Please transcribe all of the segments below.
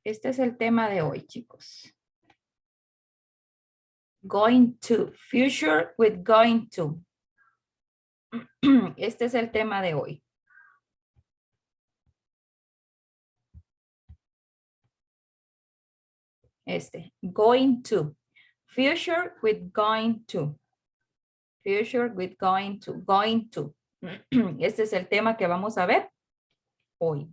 Este es el tema de hoy, chicos. Going to, future with going to. Este es el tema de hoy. Going to. Future with going to. Future with going to. Going to. Este es el tema que vamos a ver hoy.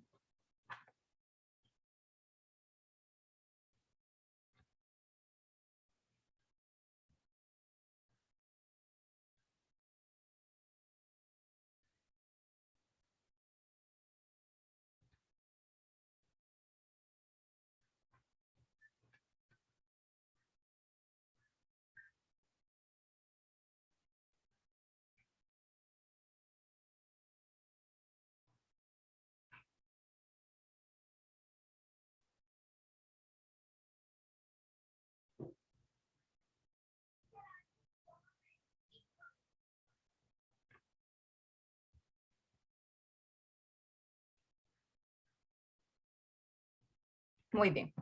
Muy bien.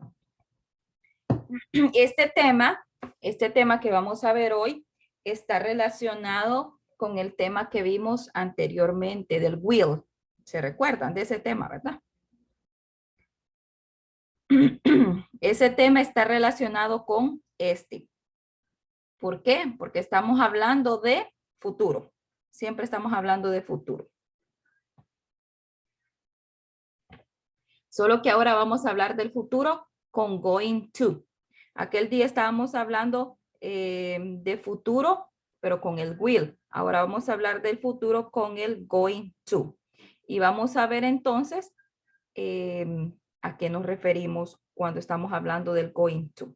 Este tema que vamos a ver hoy está relacionado con el tema que vimos anteriormente del will. ¿Se recuerdan de ese tema, verdad? Ese tema está relacionado con este. ¿Por qué? Porque estamos hablando de futuro. Siempre estamos hablando de futuro. Solo que ahora vamos a hablar del futuro con going to. Aquel día estábamos hablando de futuro, pero con el will. Ahora vamos a hablar del futuro con el going to. Y vamos a ver entonces a qué nos referimos cuando estamos hablando del going to.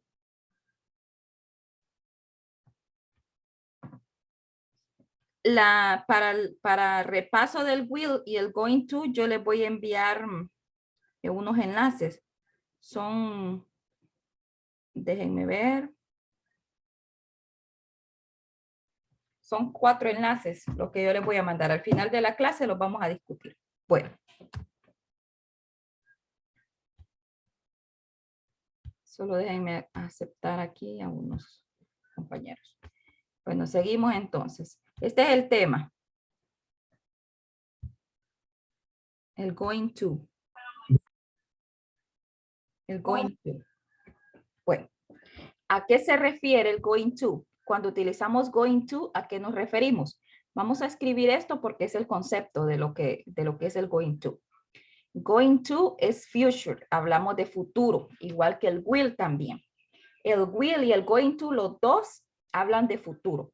Para repaso del will y el going to, yo les voy a enviar unos enlaces. Son, déjenme ver. Son 4 enlaces, lo que yo les voy a mandar. Al final de la clase los vamos a discutir. Bueno. Solo déjenme aceptar aquí a unos compañeros. Bueno, seguimos entonces. Este es el tema. El going to. El going to. Bueno, ¿a qué se refiere el going to? Cuando utilizamos going to, ¿a qué nos referimos? Vamos a escribir esto porque es el concepto de lo que es el going to. Going to es future, hablamos de futuro, igual que el will también. El will y el going to, los dos hablan de futuro.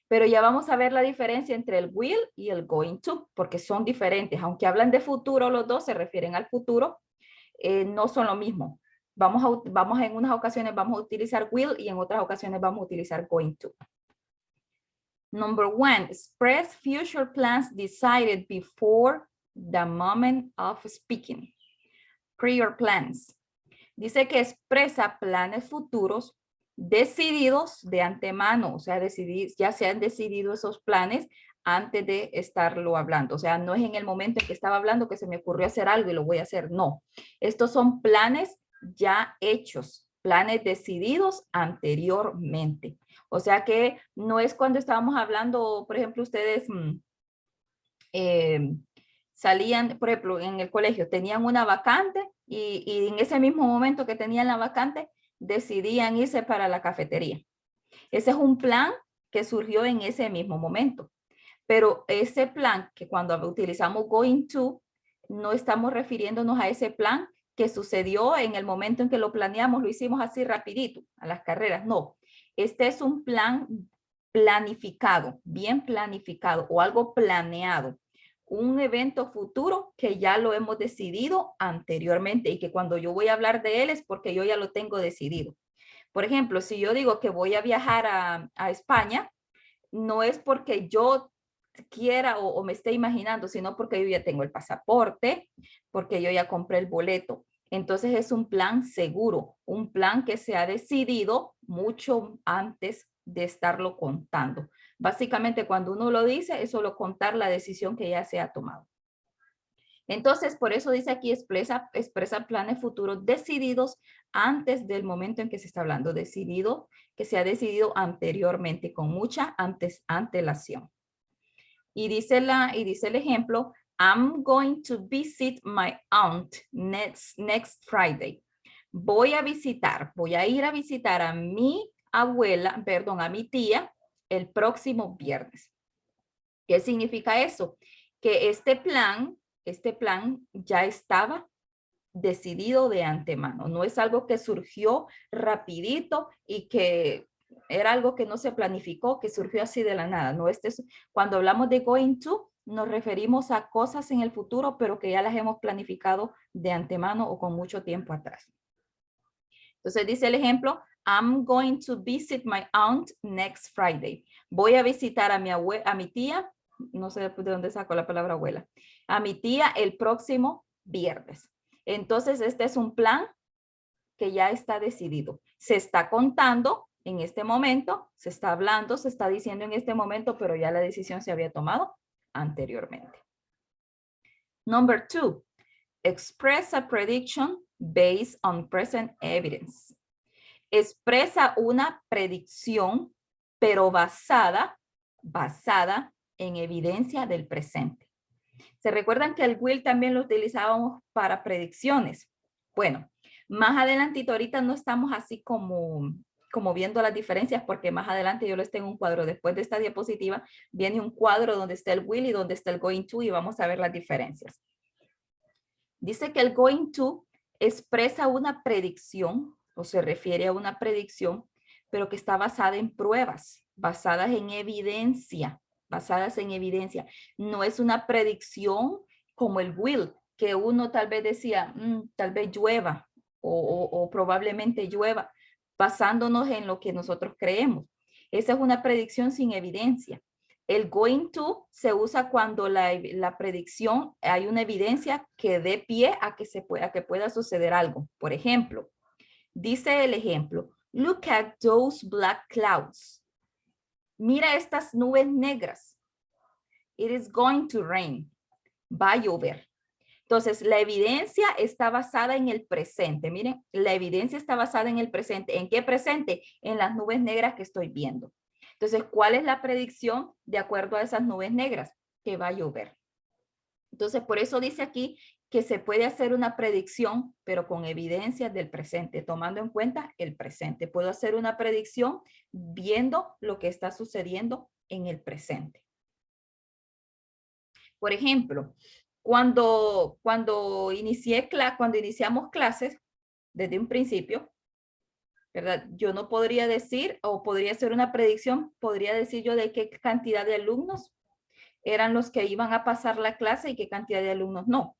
Pero ya vamos a ver la diferencia entre el will y el going to, porque son diferentes. Aunque hablan de futuro, los dos se refieren al futuro, no son lo mismo. Vamos en unas ocasiones vamos a utilizar will y en otras ocasiones vamos a utilizar going to. Number 1, express future plans decided before the moment of speaking. Prior plans. Dice que expresa planes futuros decididos de antemano, o sea, ya se han decidido esos planes antes de estarlo hablando. O sea, no es en el momento en que estaba hablando que se me ocurrió hacer algo y lo voy a hacer. No, estos son planes ya hechos, planes decididos anteriormente. O sea que no es cuando estábamos hablando, por ejemplo, ustedes salían, por ejemplo, en el colegio, tenían una vacante y en ese mismo momento que tenían la vacante, decidían irse para la cafetería. Ese es un plan que surgió en ese mismo momento. Pero ese plan que cuando utilizamos going to, no estamos refiriéndonos a ese plan que sucedió en el momento en que lo planeamos, lo hicimos así rapidito, a las carreras. No, este es un plan planificado, bien planificado o algo planeado. Un evento futuro que ya lo hemos decidido anteriormente y que cuando yo voy a hablar de él es porque yo ya lo tengo decidido. Por ejemplo, si yo digo que voy a viajar a España, no es porque yo quiera o me esté imaginando, sino porque yo ya tengo el pasaporte, porque yo ya compré el boleto. Entonces es un plan seguro, un plan que se ha decidido mucho antes de estarlo contando. Básicamente cuando uno lo dice es solo contar la decisión que ya se ha tomado. Entonces, por eso dice aquí, expresa planes futuros decididos antes del momento en que se está hablando. Decidido, que se ha decidido anteriormente, con mucha antelación. Y dice el ejemplo, I'm going to visit my aunt next Friday. Voy a ir a visitar a mi abuela, perdón, a mi tía el próximo viernes. ¿Qué significa eso? Que este plan ya estaba decidido de antemano. No es algo que surgió rapidito y que era algo que no se planificó, que surgió así de la nada. No, cuando hablamos de going to, nos referimos a cosas en el futuro, pero que ya las hemos planificado de antemano o con mucho tiempo atrás. Entonces dice el ejemplo, I'm going to visit my aunt next Friday. Voy a visitar a mi tía, no sé de dónde saco la palabra abuela, a mi tía el próximo viernes. Entonces este es un plan que ya está decidido. Se está contando en este momento, se está hablando, se está diciendo en este momento, pero ya la decisión se había tomado anteriormente. Number 2, express a prediction based on present evidence. Expresa una predicción, pero basada en evidencia del presente. ¿Se recuerdan que el will también lo utilizábamos para predicciones? Bueno, más adelantito, ahorita no estamos así como viendo las diferencias, porque más adelante yo les tengo un cuadro. Después de esta diapositiva viene un cuadro donde está el will y donde está el going to, y vamos a ver las diferencias. Dice que el going to expresa una predicción, o se refiere a una predicción, pero que está basada en pruebas, basadas en evidencia. No es una predicción como el will, que uno tal vez decía, tal vez llueva o probablemente llueva, basándonos en lo que nosotros creemos. Esa es una predicción sin evidencia. El going to se usa cuando la predicción hay una evidencia que dé pie a que pueda suceder algo. Por ejemplo, dice el ejemplo, look at those black clouds. Mira estas nubes negras. It is going to rain. Va a llover. Entonces, la evidencia está basada en el presente. Miren, la evidencia está basada en el presente. ¿En qué presente? En las nubes negras que estoy viendo. Entonces, ¿cuál es la predicción de acuerdo a esas nubes negras? Que va a llover. Entonces, por eso dice aquí que se puede hacer una predicción, pero con evidencias del presente, tomando en cuenta el presente. Puedo hacer una predicción viendo lo que está sucediendo en el presente. Por ejemplo, cuando iniciamos clases, desde un principio, ¿verdad? Yo no podría decir, o podría hacer una predicción, podría decir yo de qué cantidad de alumnos eran los que iban a pasar la clase y qué cantidad de alumnos no,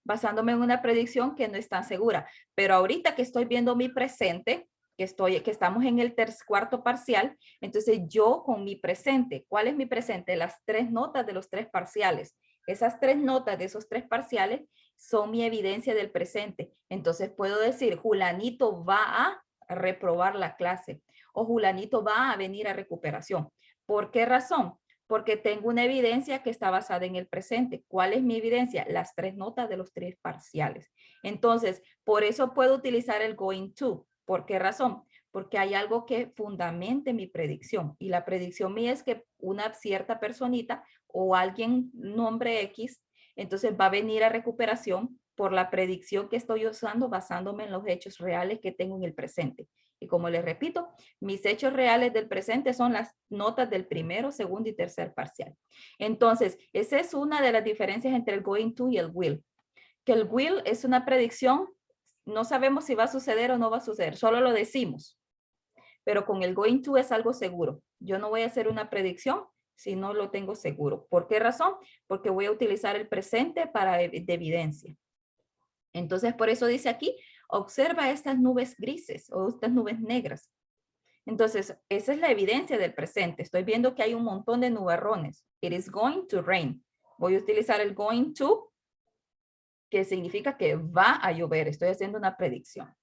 basándome en una predicción que no es tan segura. Pero ahorita que estoy viendo mi presente, que estamos en el cuarto parcial, entonces yo con mi presente, ¿cuál es mi presente? Las 3 notas de los 3 parciales. Esas 3 notas de esos 3 parciales son mi evidencia del presente. Entonces puedo decir, Julanito va a reprobar la clase o Julanito va a venir a recuperación. ¿Por qué razón? Porque tengo una evidencia que está basada en el presente. ¿Cuál es mi evidencia? Las 3 notas de los 3 parciales. Entonces, por eso puedo utilizar el going to. ¿Por qué razón? Porque hay algo que fundamente mi predicción. Y la predicción mía es que una cierta personita o alguien, nombre X, entonces va a venir a recuperación por la predicción que estoy usando basándome en los hechos reales que tengo en el presente. Y como les repito, mis hechos reales del presente son las notas del primero, segundo y tercer parcial. Entonces, esa es una de las diferencias entre el going to y el will. Que el will es una predicción, no sabemos si va a suceder o no va a suceder, solo lo decimos. Pero con el going to es algo seguro. Yo no voy a hacer una predicción si no lo tengo seguro. ¿Por qué razón? Porque voy a utilizar el presente de evidencia. Entonces, por eso dice aquí, observa estas nubes grises o estas nubes negras. Entonces, esa es la evidencia del presente. Estoy viendo que hay un montón de nubarrones. It is going to rain. Voy a utilizar el going to, que significa que va a llover. Estoy haciendo una predicción.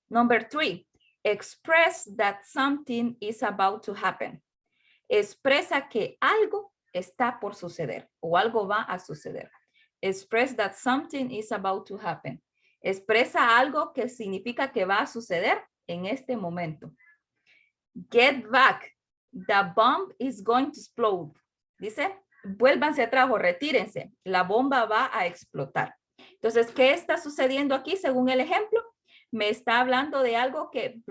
Number 3, express that something is about to happen. Expresa que algo está por suceder o algo va a suceder. Express that something is about to happen. Expresa algo que significa que va a suceder en este momento. Get back. The bomb is going to explode. Dice, vuélvanse atrás o retírense. La bomba va a explotar. Entonces, ¿qué está sucediendo aquí según el ejemplo? Me está hablando de algo que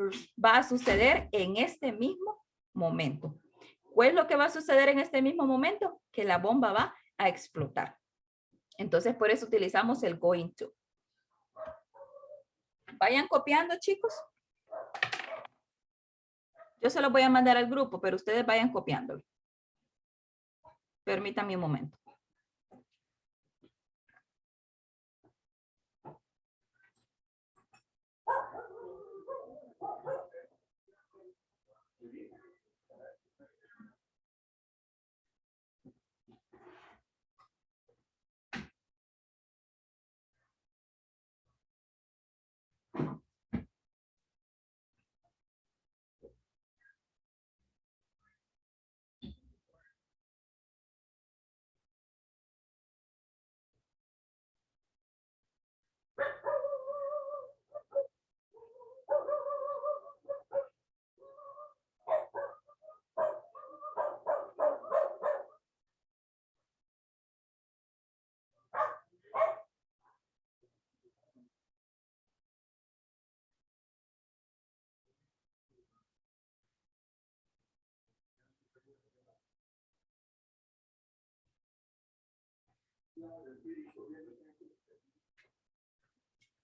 va a suceder en este mismo momento. ¿Cuál es lo que va a suceder en este mismo momento? Que la bomba va a explotar. Entonces, por eso utilizamos el going to. Vayan copiando, chicos. Yo se los voy a mandar al grupo, pero ustedes vayan copiándolo. Permítanme un momento.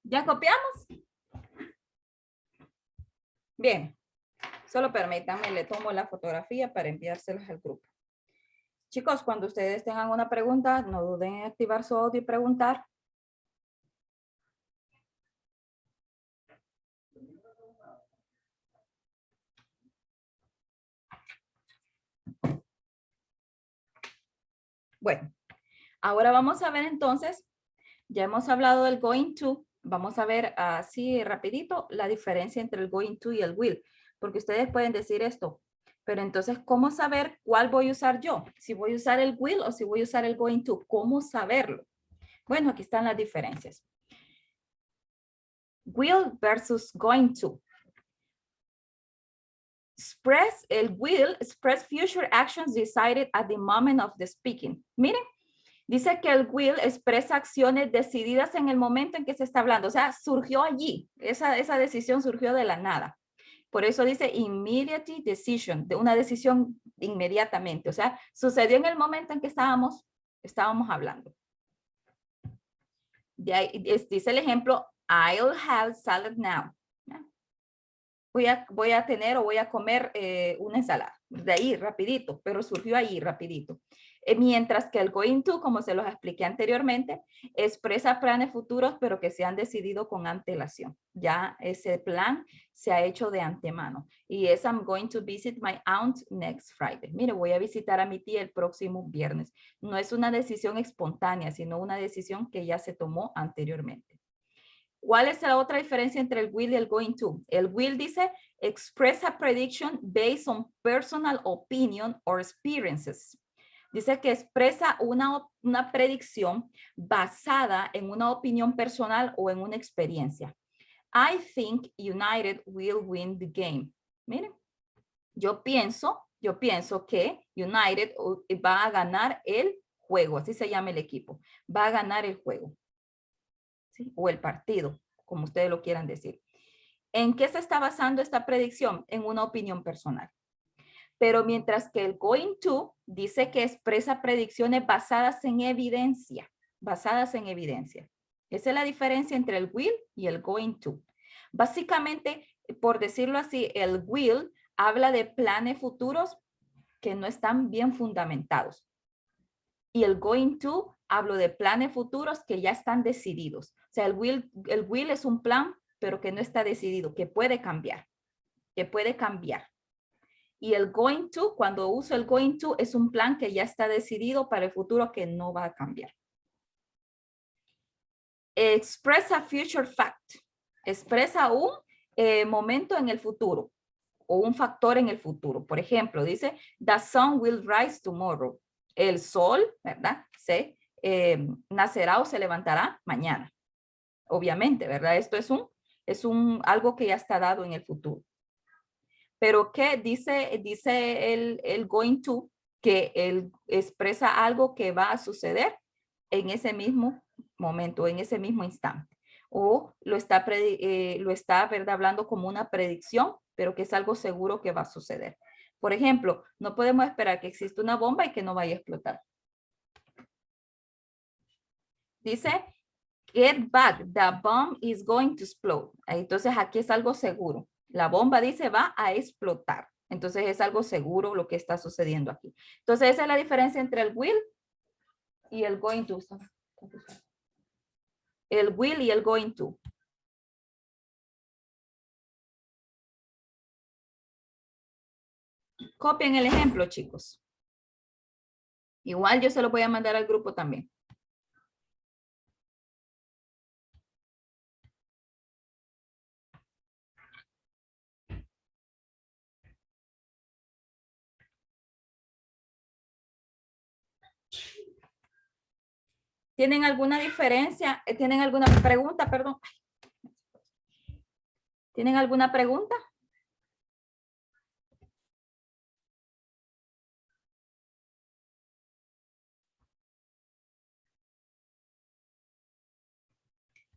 ¿Ya copiamos? Bien. Solo permítanme, le tomo la fotografía para enviárselas al grupo. Chicos, cuando ustedes tengan una pregunta, no duden en activar su audio y preguntar. Bueno, ahora vamos a ver entonces, ya hemos hablado del going to, vamos a ver así rapidito la diferencia entre el going to y el will, porque ustedes pueden decir esto, pero entonces, ¿cómo saber cuál voy a usar yo? Si voy a usar el will o si voy a usar el going to, ¿cómo saberlo? Bueno, aquí están las diferencias. Will versus going to. Express, el will, express future actions decided at the moment of the speaking. Miren, dice que el will expresa acciones decididas en el momento en que se está hablando. O sea, surgió allí. Esa decisión surgió de la nada. Por eso dice immediate decision, de una decisión inmediatamente. O sea, sucedió en el momento en que estábamos hablando. De ahí, dice el ejemplo, I'll have salad now. Voy a tener o voy a comer una ensalada. De ahí, rapidito, pero surgió ahí, rapidito. Mientras que el going to, como se los expliqué anteriormente, expresa planes futuros, pero que se han decidido con antelación. Ya ese plan se ha hecho de antemano. Y es I'm going to visit my aunt next Friday. Mire, voy a visitar a mi tía el próximo viernes. No es una decisión espontánea, sino una decisión que ya se tomó anteriormente. ¿Cuál es la otra diferencia entre el will y el going to? El will dice, express a prediction based on personal opinion or experiences. Dice que expresa una predicción basada en una opinión personal o en una experiencia. I think United will win the game. Miren, yo pienso que United va a ganar el juego, así se llama el equipo, va a ganar el juego. ¿Sí? O el partido, como ustedes lo quieran decir. ¿En qué se está basando esta predicción? En una opinión personal. Pero mientras que el going to dice que expresa predicciones basadas en evidencia. Basadas en evidencia. Esa es la diferencia entre el will y el going to. Básicamente, por decirlo así, el will habla de planes futuros que no están bien fundamentados. Y el going to hablo de planes futuros que ya están decididos. O sea, el will es un plan, pero que no está decidido, que puede cambiar. Que puede cambiar. Y el going to, cuando uso el going to, es un plan que ya está decidido para el futuro que no va a cambiar. Express a future fact. Expresa un momento en el futuro o un factor en el futuro. Por ejemplo, dice, the sun will rise tomorrow. El sol, ¿verdad? Se nacerá o se levantará mañana. Obviamente, ¿verdad? Esto es algo que ya está dado en el futuro. Pero ¿qué dice el going to? Que él expresa algo que va a suceder en ese mismo momento, en ese mismo instante. O lo está, ¿verdad? Hablando como una predicción, pero que es algo seguro que va a suceder. Por ejemplo, no podemos esperar que exista una bomba y que no vaya a explotar. Dice, get back, the bomb is going to explode. Entonces aquí es algo seguro. La bomba dice va a explotar. Entonces es algo seguro lo que está sucediendo aquí. Entonces esa es la diferencia entre el will y el going to. El will y el going to. Copien el ejemplo, chicos. Igual yo se lo voy a mandar al grupo también. ¿Tienen alguna diferencia? ¿Tienen alguna pregunta? Perdón. ¿Tienen alguna pregunta?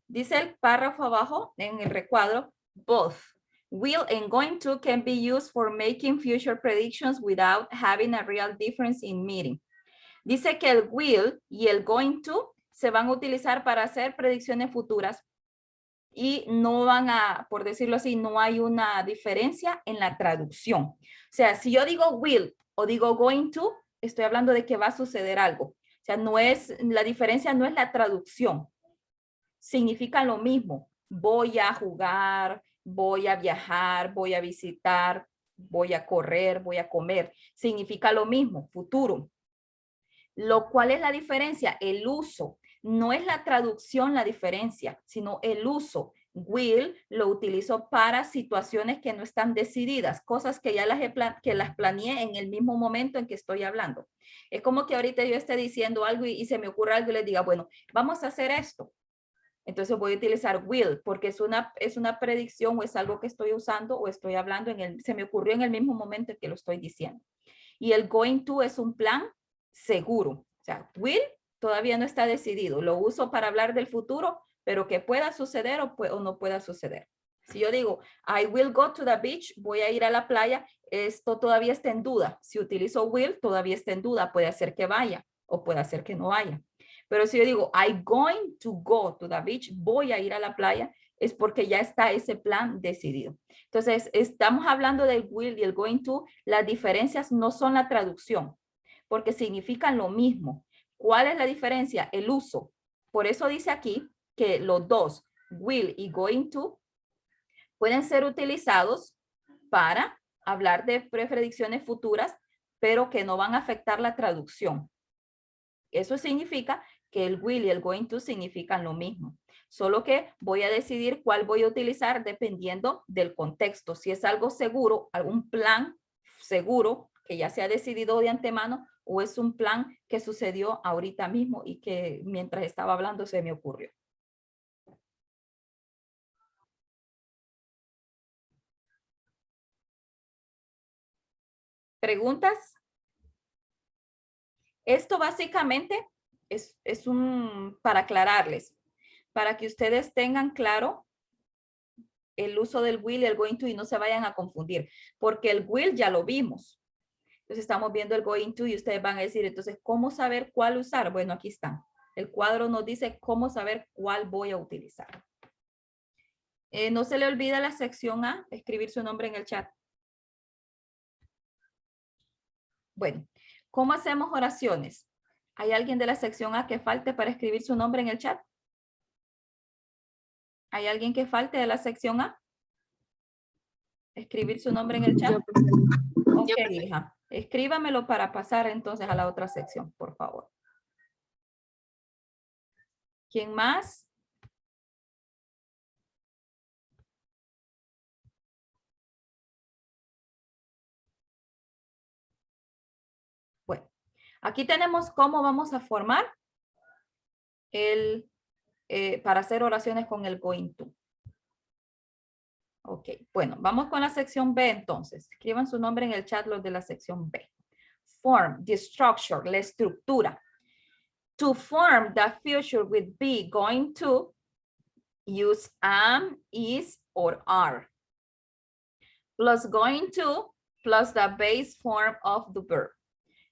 Dice el párrafo abajo en el recuadro, both will and going to can be used for making future predictions without having a real difference in meaning. Dice que el will y el going to se van a utilizar para hacer predicciones futuras y no van a, por decirlo así, no hay una diferencia en la traducción. O sea, si yo digo will o digo going to, estoy hablando de que va a suceder algo. O sea, la diferencia no es la traducción. Significa lo mismo. Voy a jugar, voy a viajar, voy a visitar, voy a correr, voy a comer. Significa lo mismo, futuro. Lo cual es la diferencia, el uso. No es la traducción la diferencia, sino el uso. Will lo utilizo para situaciones que no están decididas, cosas que ya las planeé en el mismo momento en que estoy hablando. Es como que ahorita yo esté diciendo algo y se me ocurre algo y les diga, bueno, vamos a hacer esto. Entonces voy a utilizar will porque es una predicción o es algo que estoy usando o estoy hablando, se me ocurrió en el mismo momento en que lo estoy diciendo. Y el going to es un plan seguro. O sea, will todavía no está decidido. Lo uso para hablar del futuro, pero que pueda suceder o no pueda suceder. Si yo digo, I will go to the beach, voy a ir a la playa, esto todavía está en duda. Si utilizo will, todavía está en duda. Puede hacer que vaya o puede hacer que no vaya. Pero si yo digo, I'm going to go to the beach, voy a ir a la playa, es porque ya está ese plan decidido. Entonces, estamos hablando del will y el going to. Las diferencias no son la traducción, porque significan lo mismo. ¿Cuál es la diferencia? El uso. Por eso dice aquí que los dos, will y going to, pueden ser utilizados para hablar de predicciones futuras, pero que no van a afectar la traducción. Eso significa que el will y el going to significan lo mismo. Solo que voy a decidir cuál voy a utilizar dependiendo del contexto. Si es algo seguro, algún plan seguro que ya se ha decidido de antemano o es un plan que sucedió ahorita mismo y que mientras estaba hablando se me ocurrió. ¿Preguntas? Esto básicamente es para aclararles, para que ustedes tengan claro el uso del will y el going to y no se vayan a confundir, porque el will ya lo vimos. Entonces estamos viendo el going to y ustedes van a decir, entonces, ¿cómo saber cuál usar? Bueno, aquí está. El cuadro nos dice cómo saber cuál voy a utilizar. No se le olvida la sección A, escribir su nombre en el chat. Bueno, ¿cómo hacemos oraciones? ¿Hay alguien de la sección A que falte para escribir su nombre en el chat? ¿Hay alguien que falte de la sección A? Escribir su nombre en el chat. Ok, hija. Escríbamelo para pasar entonces a la otra sección, por favor. ¿Quién más? Bueno, aquí tenemos cómo vamos a formar para hacer oraciones con el going to. Ok, bueno, vamos con la sección B entonces. Escriban su nombre en el chat los de la sección B. Form, the structure, la estructura. To form the future with be going to, use am, is, or are. Plus going to, plus the base form of the verb.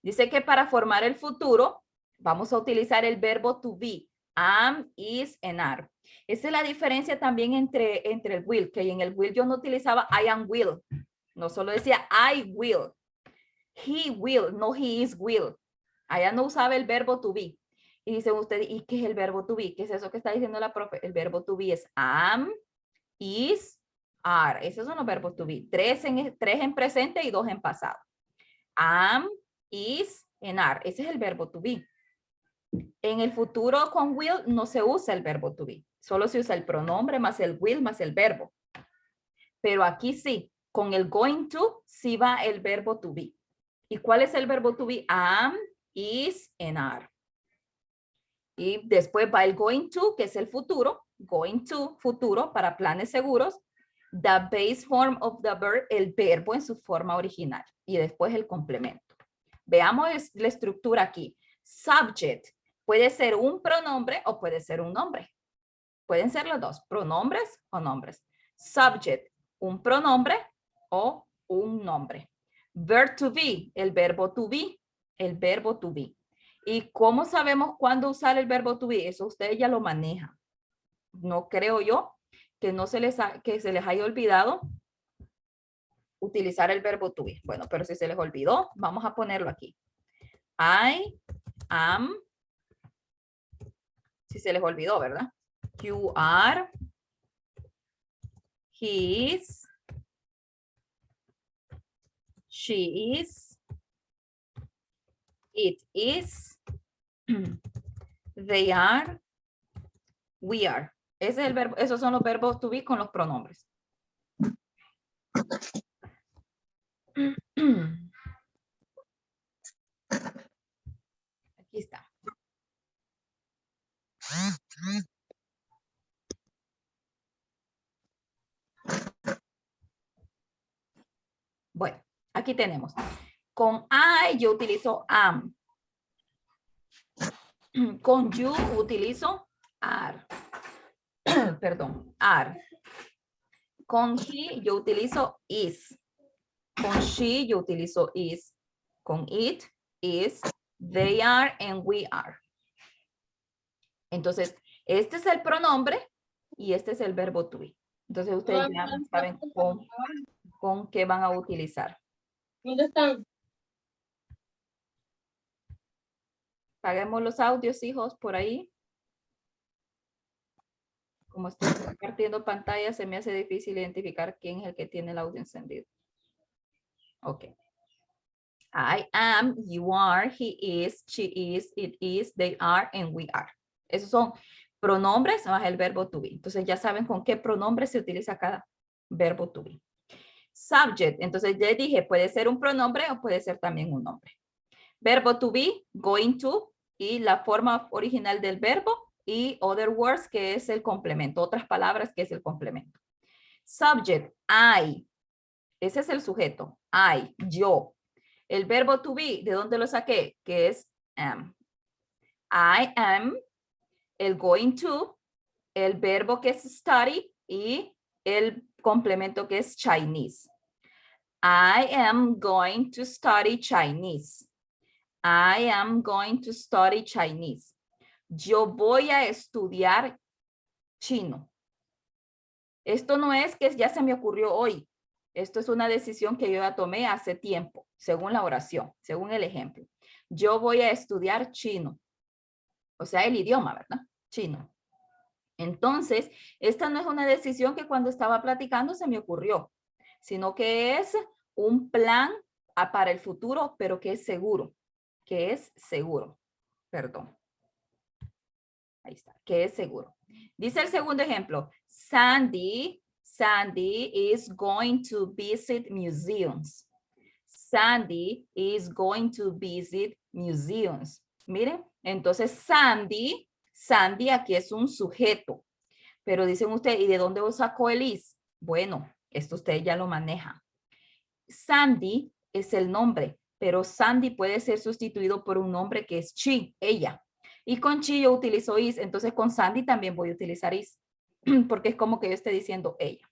Dice que para formar el futuro, vamos a utilizar el verbo to be. Am, is, and are. Esa es la diferencia también entre el will, que en el will yo no utilizaba I am will. No solo decía I will. He will, no he is will. Allá no usaba el verbo to be. Y dice usted, ¿y qué es el verbo to be? ¿Qué es eso que está diciendo la profe? El verbo to be es am, is, are. Esos son los verbos to be. Tres en presente y 2 en pasado. Am, is, and are. Ese es el verbo to be. En el futuro con will no se usa el verbo to be. Solo se usa el pronombre más el will más el verbo. Pero aquí sí, con el going to sí va el verbo to be. ¿Y cuál es el verbo to be? Am, is, and are. Y después va el going to, que es el futuro. Going to, futuro, para planes seguros. The base form of the verb, el verbo en su forma original. Y después el complemento. Veamos la estructura aquí. Subject puede ser un pronombre o puede ser un nombre. Pueden ser los dos, pronombres o nombres. Subject, un pronombre o un nombre. Verb to be, el verbo to be, el verbo to be. ¿Y cómo sabemos cuándo usar el verbo to be? Eso ustedes ya lo manejan. No creo yo que se les haya olvidado utilizar el verbo to be. Bueno, pero si se les olvidó, vamos a ponerlo aquí. I am, si se les olvidó, ¿verdad? You are, he is, she is, it is, they are, we are. Ese es el verbo, esos son los verbos to be con los pronombres. Aquí está. Bueno, aquí tenemos. Con I yo utilizo am. Con you utilizo are. Perdón, are. Con he yo utilizo is. Con she yo utilizo is. Con it, is, they are, and we are. Entonces, este es el pronombre y este es el verbo to be. Entonces, ustedes ya saben con qué van a utilizar. ¿Dónde están? Paguemos los audios, hijos, por ahí. Como estoy compartiendo pantalla, se me hace difícil identificar quién es el que tiene el audio encendido. Ok. I am, you are, he is, she is, it is, they are, and we are. Esos son pronombres más el verbo to be. Entonces ya saben con qué pronombre se utiliza cada verbo to be. Subject, entonces ya dije, puede ser un pronombre o puede ser también un nombre. Verbo to be, going to, y la forma original del verbo, y other words, que es el complemento, otras palabras, que es el complemento. Subject, I, ese es el sujeto, I, yo. El verbo to be, ¿de dónde lo saqué? Que es am. I am, el going to, el verbo que es study y el complemento que es Chinese. I am going to study Chinese. I am going to study Chinese. Yo voy a estudiar chino. Esto no es que ya se me ocurrió hoy. Esto es una decisión que yo ya tomé hace tiempo, según la oración, según el ejemplo. Yo voy a estudiar chino. O sea, el idioma, ¿verdad? Chino. Entonces, esta no es una decisión que cuando estaba platicando se me ocurrió, sino que es un plan para el futuro, pero que es seguro. Que es seguro. Perdón. Ahí está. Que es seguro. Dice el segundo ejemplo. Sandy is going to visit museums. Sandy is going to visit museums. Miren, entonces Sandy Sandy aquí es un sujeto. Pero dicen ustedes, ¿y de dónde sacó el is? Bueno, esto usted ya lo maneja. Sandy es el nombre, pero Sandy puede ser sustituido por un nombre que es she, ella. Y con she yo utilizo is, entonces con Sandy también voy a utilizar is, porque es como que yo esté diciendo ella.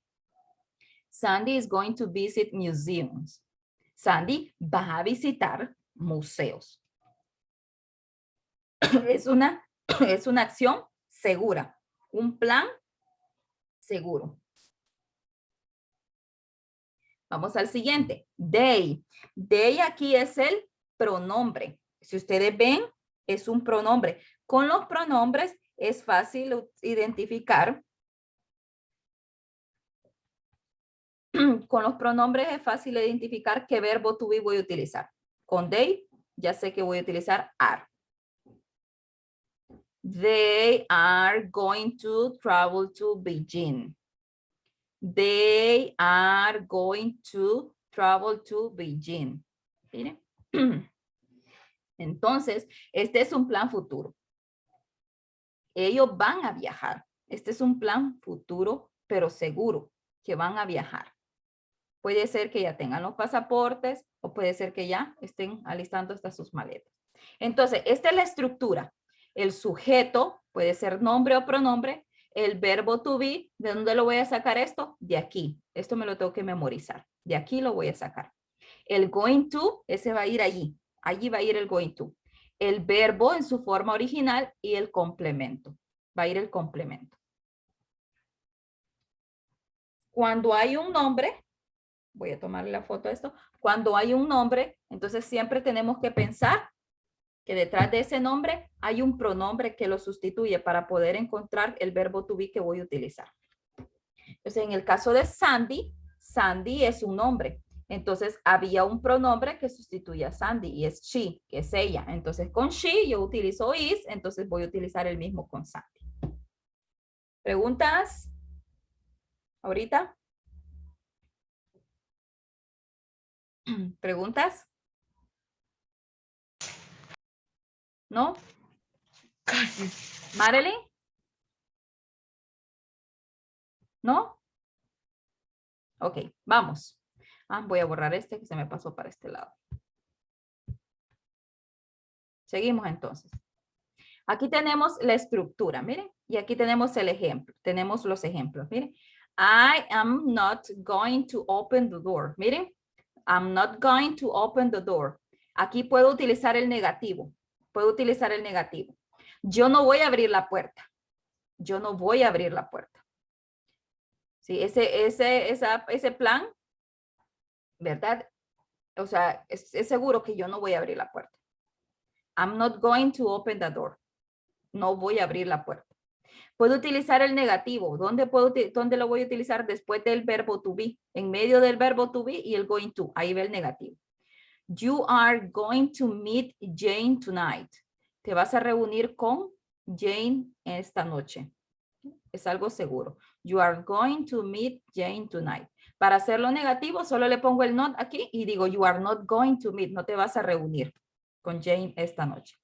Sandy is going to visit museums. Sandy va a visitar museos. Es una acción segura, un plan seguro. Vamos al siguiente. They. They aquí es el pronombre. Si ustedes ven, es un pronombre. Con los pronombres es fácil identificar. Con los pronombres es fácil identificar qué verbo to be voy a utilizar. Con they, ya sé que voy a utilizar are. They are going to travel to Beijing. They are going to travel to Beijing. Miren. Entonces, este es un plan futuro. Ellos van a viajar. Este es un plan futuro, pero seguro que van a viajar. Puede ser que ya tengan los pasaportes o puede ser que ya estén alistando hasta sus maletas. Entonces, esta es la estructura. El sujeto puede ser nombre o pronombre. El verbo to be, ¿de dónde lo voy a sacar esto? De aquí. Esto me lo tengo que memorizar. De aquí lo voy a sacar. El going to, ese va a ir allí. Allí va a ir el going to. El verbo en su forma original y el complemento. Va a ir el complemento. Cuando hay un nombre, voy a tomarle la foto a esto. Cuando hay un nombre, entonces siempre tenemos que pensar que detrás de ese nombre hay un pronombre que lo sustituye para poder encontrar el verbo to be que voy a utilizar. Entonces, en el caso de Sandy, Sandy es un nombre. Entonces, había un pronombre que sustituye a Sandy y es she, que es ella. Entonces, con she yo utilizo is, entonces voy a utilizar el mismo con Sandy. ¿Preguntas? ¿Ahorita? ¿Preguntas? ¿No? Casi. ¿Marilyn? ¿No? Ok, vamos. Voy a borrar este que se me pasó para este lado. Seguimos entonces. Aquí tenemos la estructura, miren, y aquí tenemos el ejemplo. Tenemos los ejemplos, miren. I am not going to open the door. Miren, I'm not going to open the door. Aquí puedo utilizar el negativo. Puedo utilizar el negativo. Yo no voy a abrir la puerta. Yo no voy a abrir la puerta. Sí, ese plan, ¿verdad? O sea, es seguro que yo no voy a abrir la puerta. I'm not going to open the door. No voy a abrir la puerta. Puedo utilizar el negativo. ¿Dónde lo voy a utilizar? Después del verbo to be. En medio del verbo to be y el going to. Ahí ve el negativo. You are going to meet Jane tonight. Te vas a reunir con Jane esta noche. Es algo seguro. You are going to meet Jane tonight. Para hacerlo negativo, solo le pongo el not aquí y digo, you are not going to meet. No te vas a reunir con Jane esta noche.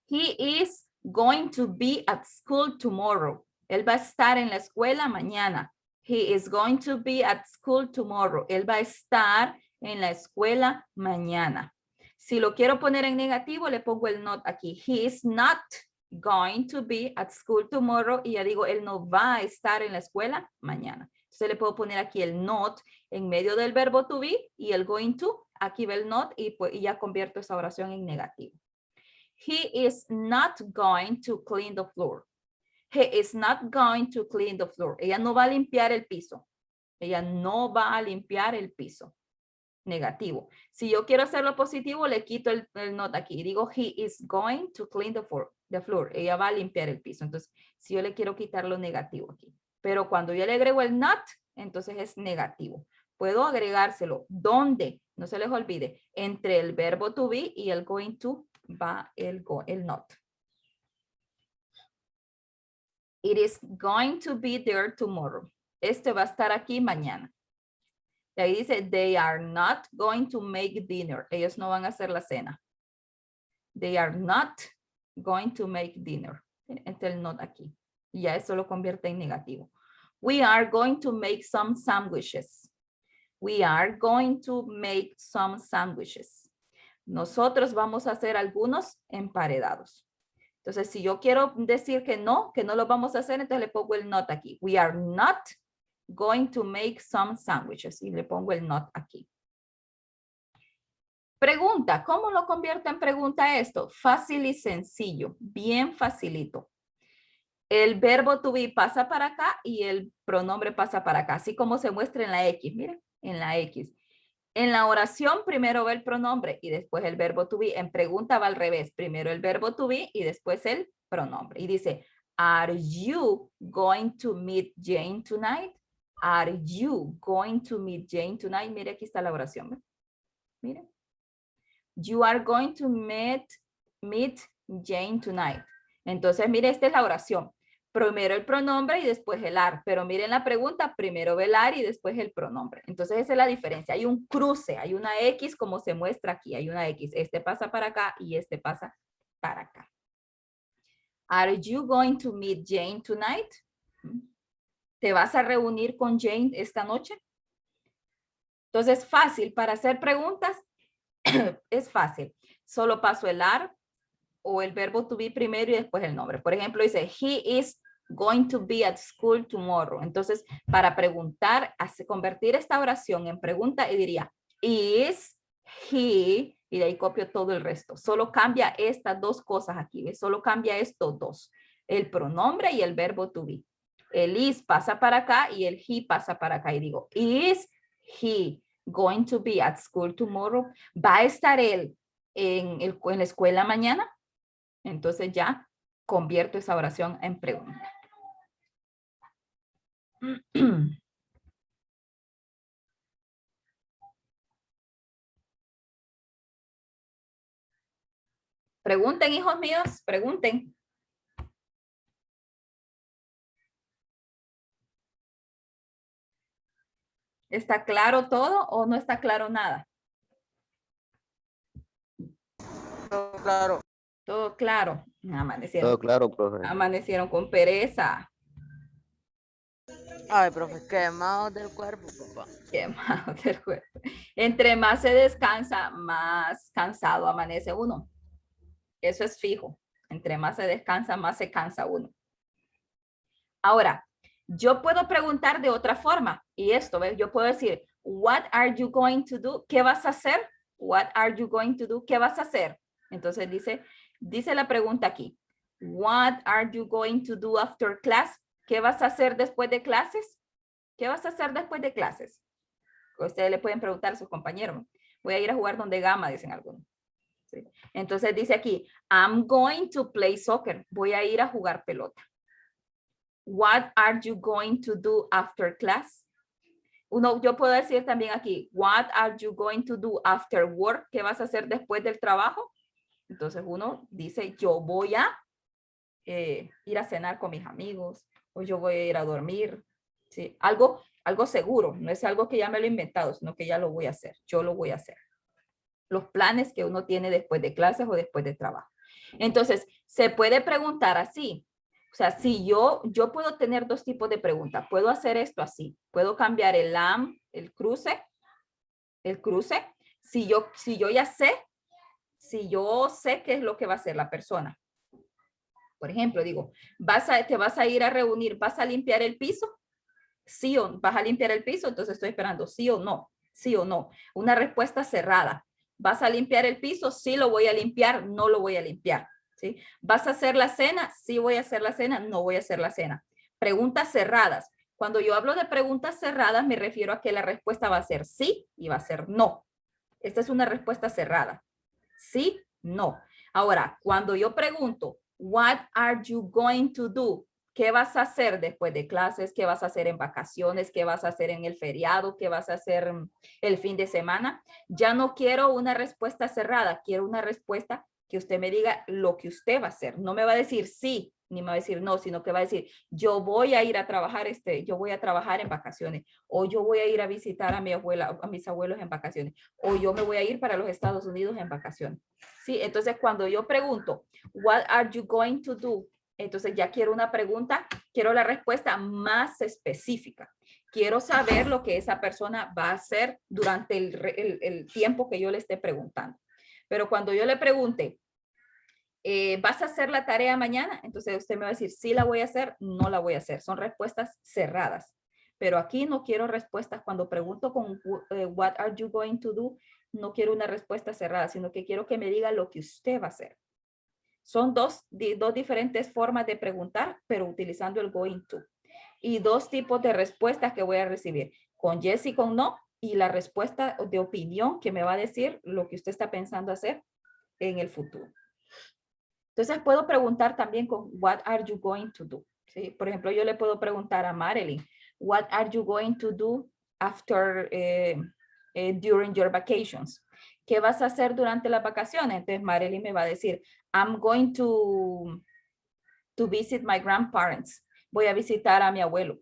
He is going to be at school tomorrow. Él va a estar en la escuela mañana. He is going to be at school tomorrow. Él va a estar en la escuela mañana. Si lo quiero poner en negativo, le pongo el not aquí. He is not going to be at school tomorrow. Y ya digo, él no va a estar en la escuela mañana. Entonces le puedo poner aquí el not en medio del verbo to be y el going to. Aquí va el not y ya convierto esa oración en negativo. He is not going to clean the floor. He is not going to clean the floor. Ella no va a limpiar el piso. Ella no va a limpiar el piso. Negativo. Si yo quiero hacerlo positivo, le quito el not aquí. Digo, he is going to clean the floor. Ella va a limpiar el piso. Entonces, si yo le quiero quitar lo negativo aquí. Pero cuando yo le agrego el not, entonces es negativo. Puedo agregárselo. ¿Dónde? No se les olvide. Entre el verbo to be y el going to va el not. It is going to be there tomorrow. Este va a estar aquí mañana. Y ahí dice, they are not going to make dinner. Ellos no van a hacer la cena. They are not going to make dinner. Entre el not aquí. Y ya eso lo convierte en negativo. We are going to make some sandwiches. We are going to make some sandwiches. Nosotros vamos a hacer algunos emparedados. Entonces, si yo quiero decir que no lo vamos a hacer, entonces le pongo el not aquí. We are not going to make some sandwiches. Y le pongo el not aquí. Pregunta, ¿cómo lo convierto en pregunta esto? Fácil y sencillo, bien facilito. El verbo to be pasa para acá y el pronombre pasa para acá, así como se muestra en la X, miren, en la X. En la oración primero va el pronombre y después el verbo to be. En pregunta va al revés, primero el verbo to be y después el pronombre. Y dice, are you going to meet Jane tonight? Are you going to meet Jane tonight? Mire, aquí está la oración. ¿Ve? Miren. You are going to meet Jane tonight. Entonces, mire, esta es la oración. Primero el pronombre y después el are. Pero miren la pregunta, primero el are y después el pronombre. Entonces, esa es la diferencia. Hay un cruce, hay una X como se muestra aquí. Hay una X. Este pasa para acá y este pasa para acá. Are you going to meet Jane tonight? ¿Te vas a reunir con Jane esta noche? Entonces, fácil para hacer preguntas. Es fácil. Solo paso el are o el verbo to be primero y después el nombre. Por ejemplo, dice, he is going to be at school tomorrow. Entonces, para preguntar, convertir esta oración en pregunta, y diría, is he, y de ahí copio todo el resto. Solo cambia estas dos cosas aquí, ¿ves? Solo cambia estos dos, el pronombre y el verbo to be. El is pasa para acá y el he pasa para acá. Y digo, is he going to be at school tomorrow? ¿Va a estar él en la escuela mañana? Entonces ya convierto esa oración en pregunta. Pregunten, hijos míos, pregunten. ¿Está claro todo o no está claro nada? Todo claro. Todo claro. Amanecieron. Todo claro, profe. Amanecieron con pereza. Ay, profe, quemado del cuerpo, papá. Quemado del cuerpo. Entre más se descansa, más cansado amanece uno. Eso es fijo. Entre más se descansa, más se cansa uno. Ahora, yo puedo preguntar de otra forma. Y esto, ¿ves? Yo puedo decir, what are you going to do? ¿Qué vas a hacer? What are you going to do? ¿Qué vas a hacer? Entonces dice la pregunta aquí. What are you going to do after class? ¿Qué vas a hacer después de clases? ¿Qué vas a hacer después de clases? Ustedes le pueden preguntar a sus compañeros. Voy a ir a jugar donde gama, dicen algunos. ¿Sí? Entonces dice aquí, I'm going to play soccer. Voy a ir a jugar pelota. What are you going to do after class? Yo puedo decir también aquí, what are you going to do after work? ¿Qué vas a hacer después del trabajo? Entonces uno dice, yo voy a ir a cenar con mis amigos o yo voy a ir a dormir. ¿Sí? Algo seguro, no es algo que ya me lo he inventado, sino que ya lo voy a hacer, yo lo voy a hacer. Los planes que uno tiene después de clases o después de trabajo. Entonces, se puede preguntar así. O sea, si yo puedo tener dos tipos de preguntas. Puedo hacer esto así. Puedo cambiar el am, el cruce. Si yo sé qué es lo que va a hacer la persona. Por ejemplo, digo, te vas a ir a reunir, ¿vas a limpiar el piso? Sí o vas a limpiar el piso, entonces estoy esperando sí o no, sí o no. Una respuesta cerrada. ¿Vas a limpiar el piso? Sí, lo voy a limpiar, no lo voy a limpiar. ¿Sí? ¿Vas a hacer la cena? Sí, voy a hacer la cena, no voy a hacer la cena. Preguntas cerradas. Cuando yo hablo de preguntas cerradas, me refiero a que la respuesta va a ser sí y va a ser no. Esta es una respuesta cerrada. Sí, no. Ahora, cuando yo pregunto, what are you going to do? ¿Qué vas a hacer después de clases? ¿Qué vas a hacer en vacaciones? ¿Qué vas a hacer en el feriado? ¿Qué vas a hacer el fin de semana? Ya no quiero una respuesta cerrada, quiero una respuesta que usted me diga lo que usted va a hacer. No me va a decir sí, ni me va a decir no, sino que va a decir, yo voy a ir a trabajar, yo voy a trabajar en vacaciones, o yo voy a ir a visitar a mi abuela, a mis abuelos en vacaciones, o yo me voy a ir para los Estados Unidos en vacaciones. ¿Sí? Entonces, cuando yo pregunto, what are you going to do? Entonces ya quiero una pregunta, quiero la respuesta más específica. Quiero saber lo que esa persona va a hacer durante el tiempo que yo le esté preguntando. Pero cuando yo le pregunte, ¿vas a hacer la tarea mañana? Entonces usted me va a decir, sí la voy a hacer, no la voy a hacer. Son respuestas cerradas. Pero aquí no quiero respuestas. Cuando pregunto con what are you going to do, no quiero una respuesta cerrada, sino que quiero que me diga lo que usted va a hacer. Son dos diferentes formas de preguntar, pero utilizando el going to. Y dos tipos de respuestas que voy a recibir, con yes y con no, y la respuesta de opinión que me va a decir lo que usted está pensando hacer en el futuro. Entonces puedo preguntar también con what are you going to do? ¿Sí? Por ejemplo, yo le puedo preguntar a Marilyn, what are you going to do after during your vacations? ¿Qué vas a hacer durante las vacaciones? Entonces Marilyn me va a decir, I'm going to visit my grandparents. Voy a visitar a mi abuelo.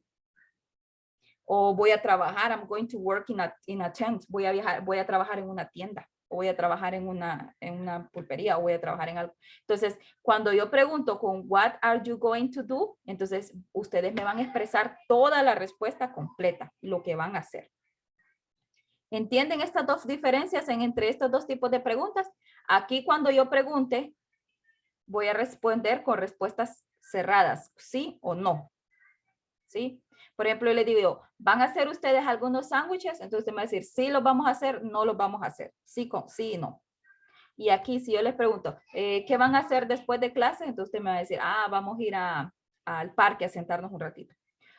O voy a trabajar, I'm going to work in a tent. Voy a trabajar en una tienda. O voy a trabajar en una pulpería. O voy a trabajar en algo. Entonces, cuando yo pregunto con what are you going to do, entonces ustedes me van a expresar toda la respuesta completa, lo que van a hacer. ¿Entienden estas dos diferencias entre estos dos tipos de preguntas? Aquí cuando yo pregunte, voy a responder con respuestas cerradas, sí o no. ¿Sí? Por ejemplo, yo le digo, ¿van a hacer ustedes algunos sándwiches? Entonces me va a decir, sí los vamos a hacer, no los vamos a hacer. Sí y no. Y aquí si yo les pregunto, ¿qué van a hacer después de clase? Entonces usted me va a decir, vamos a ir al parque a sentarnos un ratito.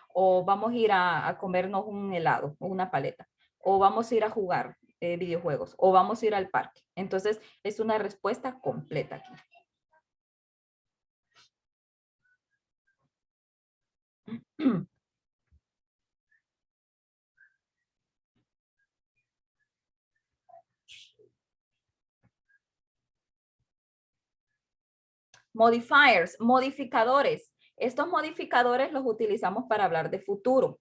O vamos a ir a comernos un helado o una paleta. O vamos a ir a jugar videojuegos. O vamos a ir al parque. Entonces es una respuesta completa aquí. Modifiers, modificadores. Estos modificadores los utilizamos para hablar de futuro.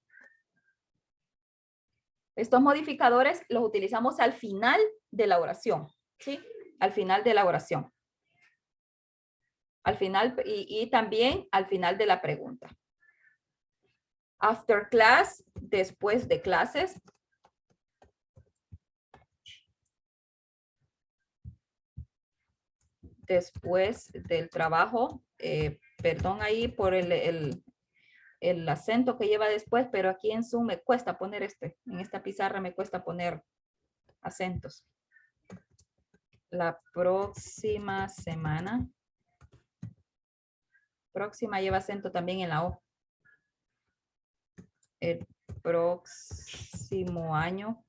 Estos modificadores los utilizamos al final de la oración, ¿sí? Al final de la oración. Al final y también al final de la pregunta. After class, después de clases. Después del trabajo, perdón ahí por el acento que lleva después, pero aquí en Zoom me cuesta poner en esta pizarra me cuesta poner acentos. La próxima semana. Próxima lleva acento también en la O. El próximo año.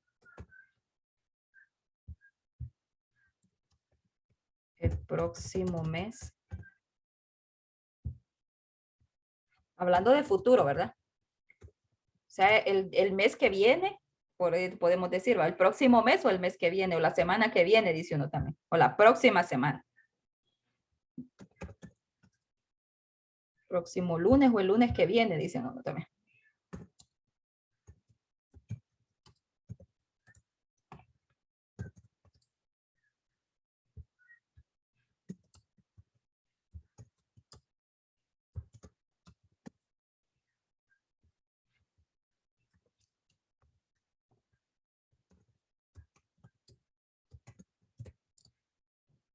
El próximo mes. Hablando de futuro, ¿verdad? O sea, el mes que viene, podemos decir, ¿va? El próximo mes o el mes que viene, o la semana que viene, dice uno también, o la próxima semana. Próximo lunes o el lunes que viene, dice uno también.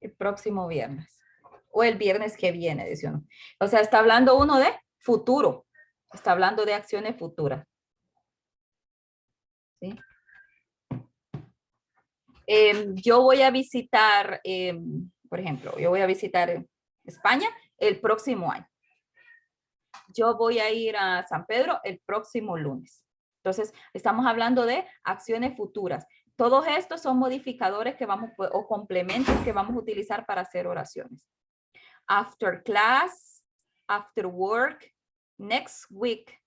El próximo viernes. O el viernes que viene, dice uno. O sea, está hablando uno de futuro. Está hablando de acciones futuras. ¿Sí? Yo voy a visitar, por ejemplo, yo voy a visitar España el próximo año. Yo voy a ir a San Pedro el próximo lunes. Entonces, estamos hablando de acciones futuras. Todos estos son modificadores que vamos, o complementos que vamos a utilizar para hacer oraciones. After class, after work, next week,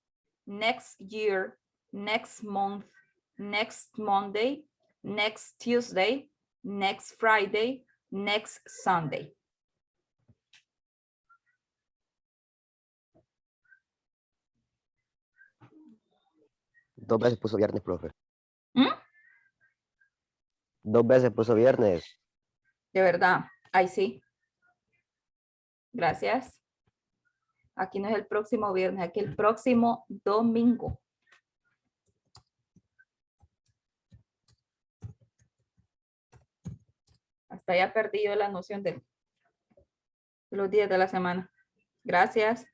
next year, next month, next Monday, next Tuesday, next Friday, next Sunday. 2 veces puso viernes, profe. ¿Mm? 2 veces puso viernes. De verdad, ahí sí. Gracias. Aquí no es el próximo viernes, aquí el próximo domingo. Hasta ya perdido la noción de los días de la semana. Gracias.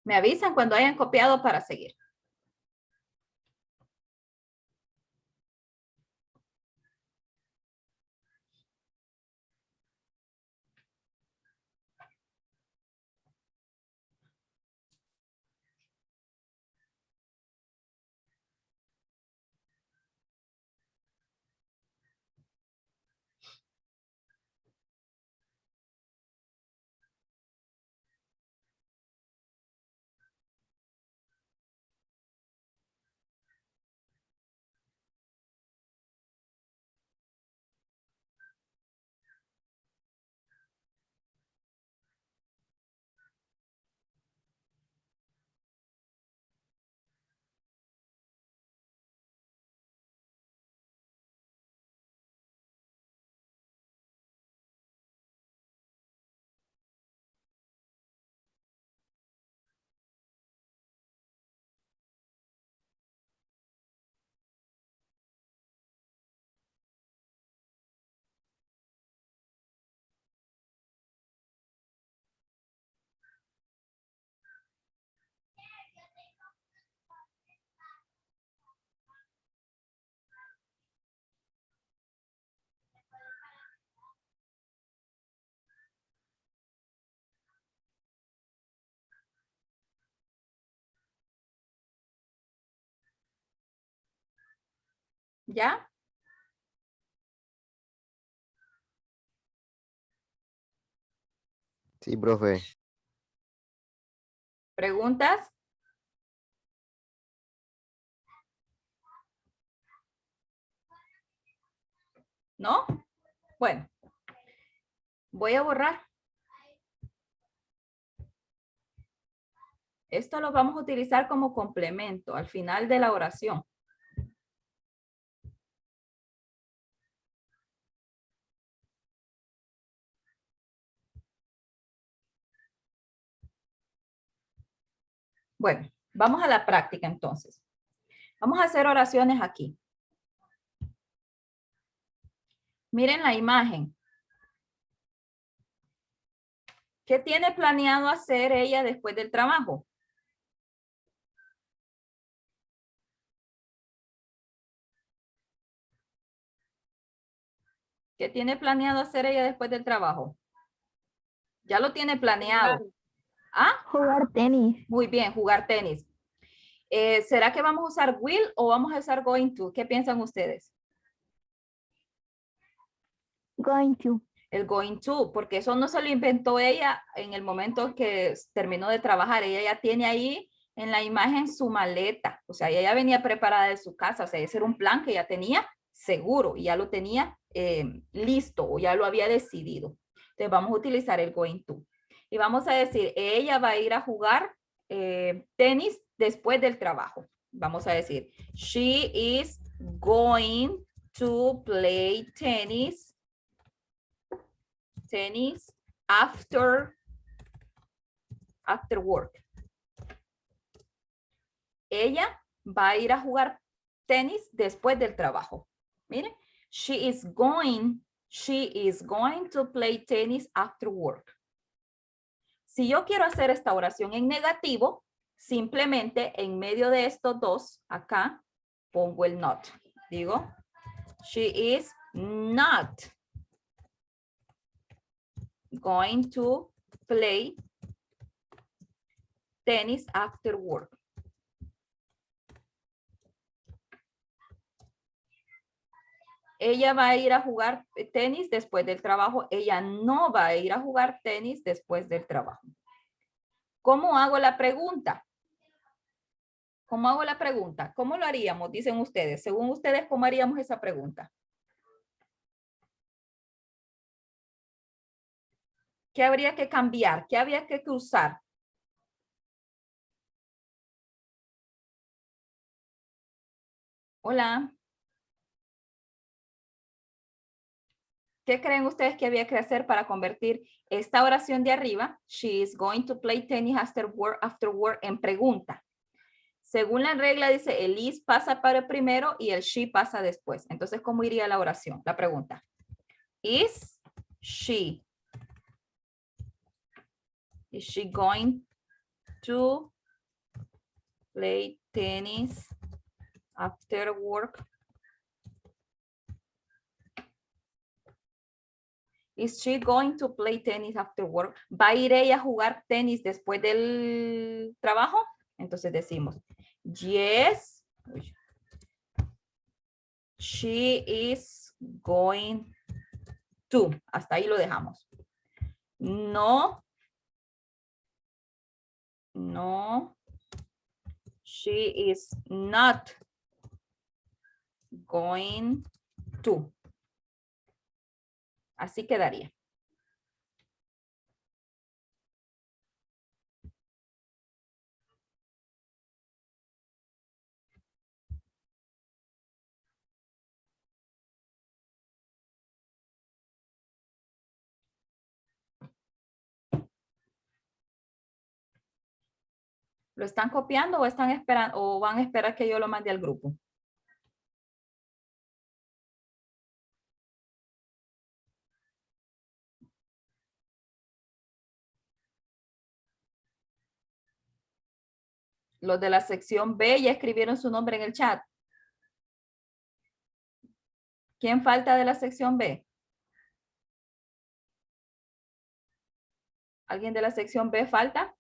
Me avisan cuando hayan copiado para seguir. ¿Ya? Sí, profe. ¿Preguntas? ¿No? Bueno, voy a borrar. Esto lo vamos a utilizar como complemento al final de la oración. Bueno, vamos a la práctica entonces. Vamos a hacer oraciones aquí. Miren la imagen. ¿Qué tiene planeado hacer ella después del trabajo? ¿Qué tiene planeado hacer ella después del trabajo? Ya lo tiene planeado. ¿Ah? Jugar tenis. Muy bien, jugar tenis. ¿Será que vamos a usar will o vamos a usar going to? ¿Qué piensan ustedes? Going to. El going to, porque eso no se lo inventó ella en el momento en que terminó de trabajar. Ella ya tiene ahí en la imagen su maleta. O sea, ella ya venía preparada de su casa. O sea, ese era un plan que ya tenía seguro y ya lo tenía listo o ya lo había decidido. Entonces vamos a utilizar el going to. Y vamos a decir, ella va a ir a jugar tenis después del trabajo. Vamos a decir, she is going to play tennis after work. Ella va a ir a jugar tenis después del trabajo. Miren, she is going to play tennis after work. Si yo quiero hacer esta oración en negativo, simplemente en medio de estos dos, acá, pongo el not. Digo, she is not going to play tennis after work. Ella va a ir a jugar tenis después del trabajo. Ella no va a ir a jugar tenis después del trabajo. ¿Cómo hago la pregunta? ¿Cómo hago la pregunta? ¿Cómo lo haríamos? Dicen ustedes. Según ustedes, ¿cómo haríamos esa pregunta? ¿Qué habría que cambiar? ¿Qué habría que cruzar? Hola. ¿Qué creen ustedes que había que hacer para convertir esta oración de arriba, she is going to play tennis after work, en pregunta? Según la regla dice, el is pasa para primero y el she pasa después. Entonces, ¿cómo iría la oración? La pregunta. Is she going to play tennis after work? Is she going to play tennis after work? ¿Va a ir ella a jugar tenis después del trabajo? Entonces decimos, yes, she is going to. Hasta ahí lo dejamos. No, she is not going to. Así quedaría. ¿Lo están copiando o están esperando o van a esperar que yo lo mande al grupo? Los de la sección B ya escribieron su nombre en el chat. ¿Quién falta de la sección B? ¿Alguien de la sección B falta?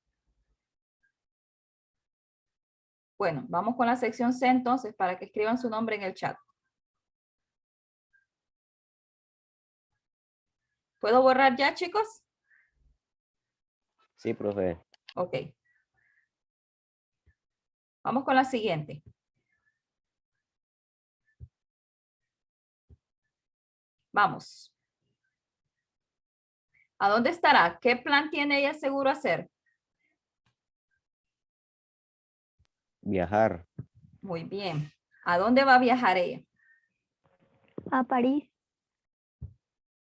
Bueno, vamos con la sección C entonces para que escriban su nombre en el chat. ¿Puedo borrar ya, chicos? Sí, profe. Ok. Vamos con la siguiente. Vamos. ¿A dónde estará? ¿Qué plan tiene ella seguro hacer? Viajar. Muy bien. ¿A dónde va a viajar ella? A París.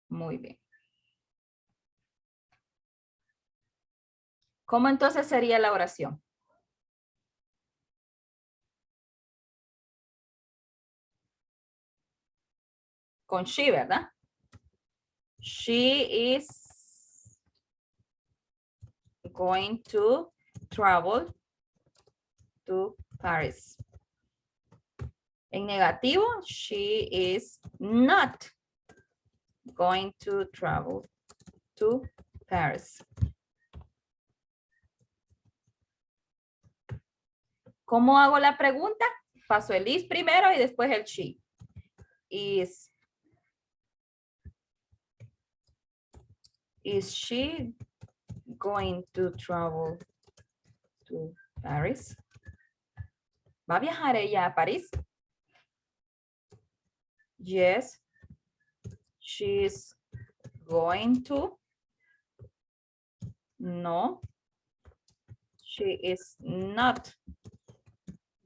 Muy bien. ¿Cómo entonces sería la oración? Con she, ¿verdad? She is going to travel to Paris. En negativo, she is not going to travel to Paris. ¿Cómo hago la pregunta? Paso el is primero y después el she. Is she going to travel to Paris? ¿Va a viajar ella a París? Yes, she's going to. No, she is not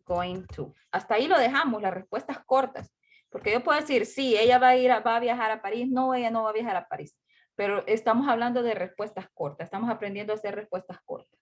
going to. Hasta ahí lo dejamos, las respuestas cortas. Porque yo puedo decir, sí, ella va a viajar a París. No, ella no va a viajar a París. Pero estamos hablando de respuestas cortas. Estamos aprendiendo a hacer respuestas cortas.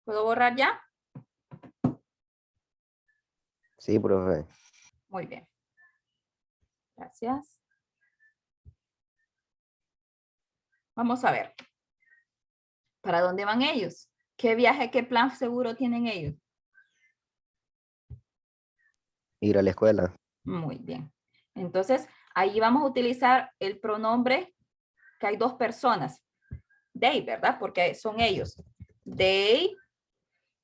¿Puedo borrar ya? Sí, profe. Muy bien. Gracias. Vamos a ver. ¿Para dónde van ellos? ¿Qué viaje, qué plan seguro tienen ellos? Ir a la escuela. Muy bien. Entonces, ahí vamos a utilizar el pronombre que hay dos personas. They, ¿verdad? Porque son ellos. They.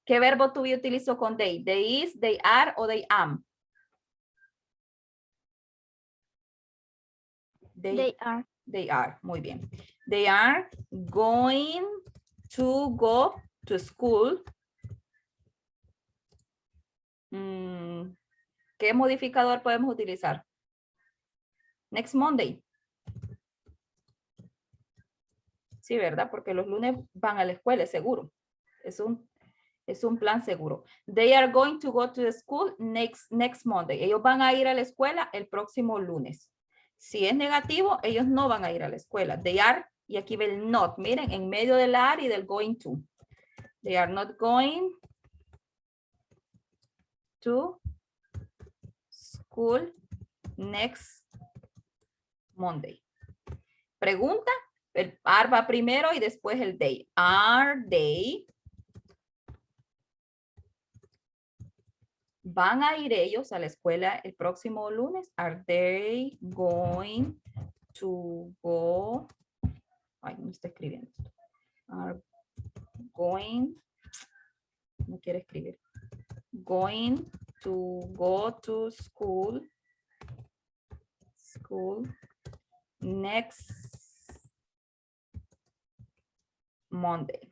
¿Qué verbo tú utilizo con they? They is, they are o they am. They are. They are. Muy bien. They are going to go to school. ¿Qué modificador podemos utilizar? Next Monday. Sí, ¿verdad? Porque los lunes van a la escuela, es seguro. Es un plan seguro. They are going to go to the school next Monday. Ellos van a ir a la escuela el próximo lunes. Si es negativo, ellos no van a ir a la escuela. They are, y aquí ve el not. Miren, en medio del are y del going to. They are not going to school next Monday. Pregunta, el are va primero y después el they. Are they? ¿Van a ir ellos a la escuela el próximo lunes? Are they going to go? Ay, no me está escribiendo. Are going, no quiere escribir. Going to go to school next Monday.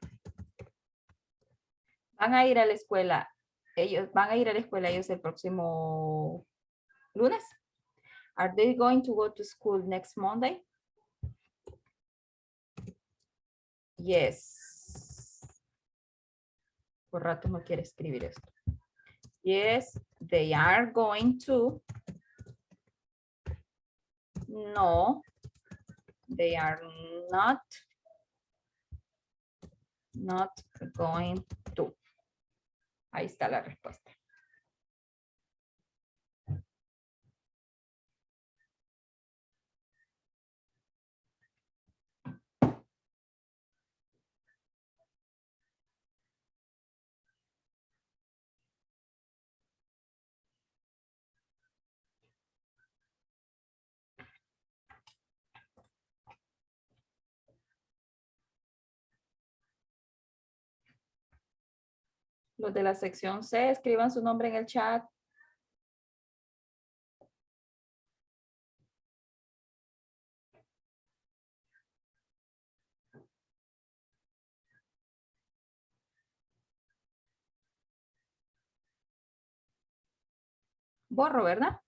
¿Van a ir a la escuela? Ellos van a ir a la escuela ellos el próximo lunes. Are they going to go to school next Monday? Yes. Por rato no quiere escribir esto. Yes, they are going to. No, they are not going to. Ahí está la respuesta. Los de la sección C, escriban su nombre en el chat. Borro, ¿verdad?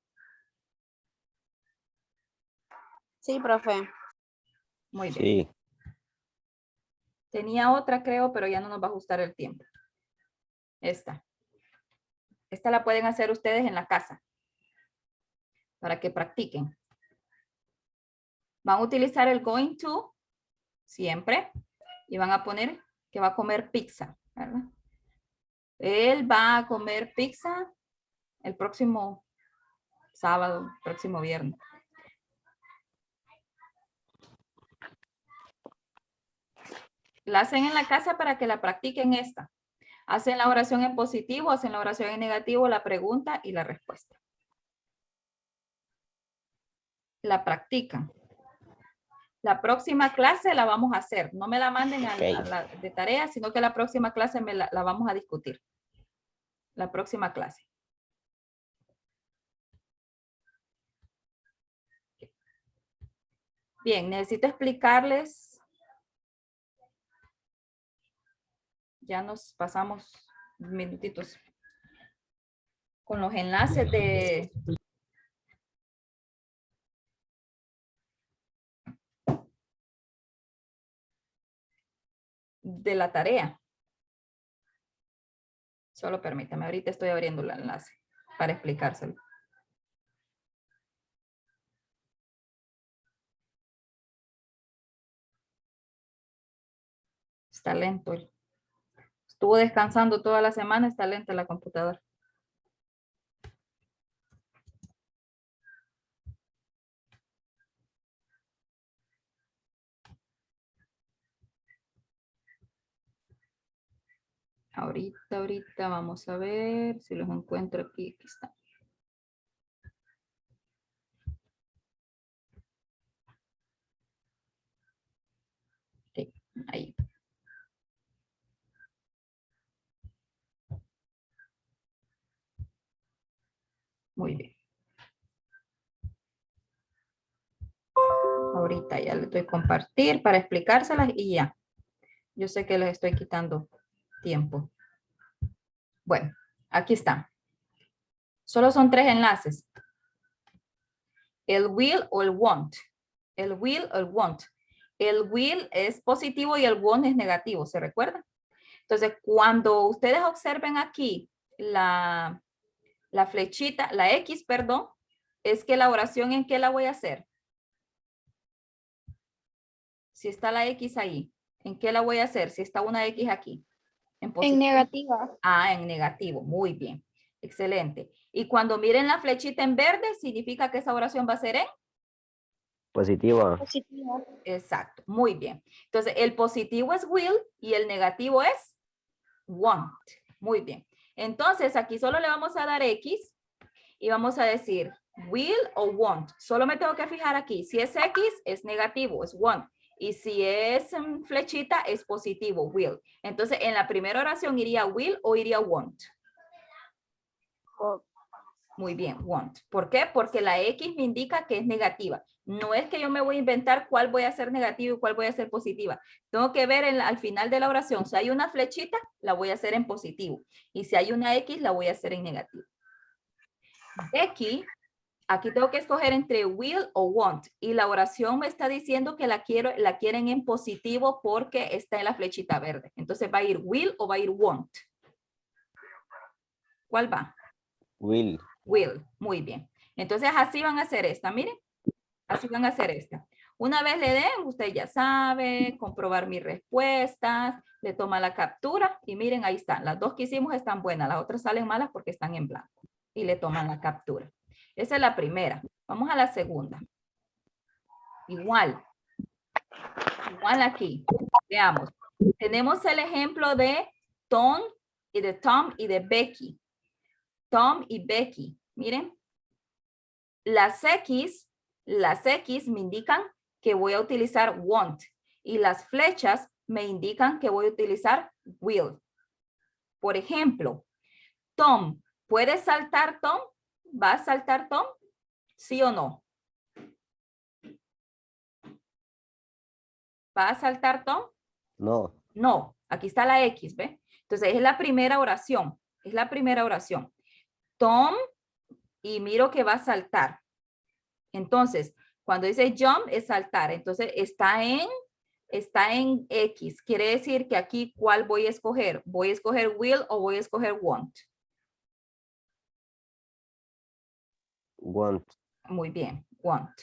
Sí, profe. Muy bien. Sí. Tenía otra, creo, pero ya no nos va a ajustar el tiempo. Esta. Esta la pueden hacer ustedes en la casa. Para que practiquen. Van a utilizar el going to siempre. Y van a poner que va a comer pizza, ¿verdad? Él va a comer pizza el próximo sábado, próximo viernes. La hacen en la casa para que la practiquen esta. Hacen la oración en positivo, hacen la oración en negativo, la pregunta y la respuesta. La practican. La próxima clase la vamos a hacer. No me la manden a la de tarea, sino que la próxima clase la vamos a discutir. La próxima clase. Bien, necesito explicarles. Ya nos pasamos minutitos con los enlaces de la tarea. Solo permítame, ahorita estoy abriendo el enlace para explicárselo. Está lento. Estuvo descansando toda la semana, está lenta la computadora. Ahorita vamos a ver si los encuentro aquí. Aquí está. Sí, ahí. Muy bien. Ahorita ya les doy compartir para explicárselas y ya. Yo sé que les estoy quitando tiempo. Bueno, aquí está. Solo son 3 enlaces. El will o el want. El will o el want. El will es positivo y el want es negativo, ¿se recuerdan? Entonces, cuando ustedes observen aquí la flechita, la X, perdón, es que la oración, ¿en qué la voy a hacer? Si está la X ahí, ¿en qué la voy a hacer? Si está una X aquí. En positivo. En negativa. Ah, en negativo. Muy bien. Excelente. Y cuando miren la flechita en verde, significa que esa oración va a ser en Positiva. Positiva. exacto. Muy bien. Entonces, el positivo es will y el negativo es want. Muy bien. Entonces, aquí solo le vamos a dar X y vamos a decir will o want. Solo me tengo que fijar aquí. Si es X, es negativo, es want. Y si es flechita, es positivo, will. Entonces, en la primera oración iría will o iría want. Muy bien, want. ¿Por qué? Porque la X me indica que es negativa. No es que yo me voy a inventar cuál voy a ser negativa y cuál voy a ser positiva. Tengo que ver al final de la oración. Si hay una flechita, la voy a hacer en positivo. Y si hay una X, la voy a hacer en negativo. Becky, aquí tengo que escoger entre will o want. Y la oración me está diciendo que la quieren en positivo porque está en la flechita verde. Entonces, ¿va a ir will o va a ir want? ¿Cuál va? Will. Will, muy bien. Entonces así van a hacer esta, miren. Así van a hacer esta. Una vez le den, usted ya sabe, comprobar mis respuestas, le toma la captura y miren, ahí están. Las dos que hicimos están buenas, las otras salen malas porque están en blanco. Y le toman la captura. Esa es la primera. Vamos a la segunda. Igual. Igual aquí. Veamos. Tenemos el ejemplo de Tom y de Becky. Tom y Becky. Miren. Las X me indican que voy a utilizar want y las flechas me indican que voy a utilizar will. Por ejemplo, Tom, ¿puede saltar Tom? ¿Va a saltar Tom? ¿Sí o no? ¿Va a saltar Tom? No. No, aquí está la X, ¿ve? Entonces es la primera oración, es la primera oración. Tom y miro que va a saltar. Entonces, cuando dice jump es saltar, entonces está en X. Quiere decir que aquí, ¿cuál voy a escoger? ¿Voy a escoger will o voy a escoger want? Want. Muy bien, want.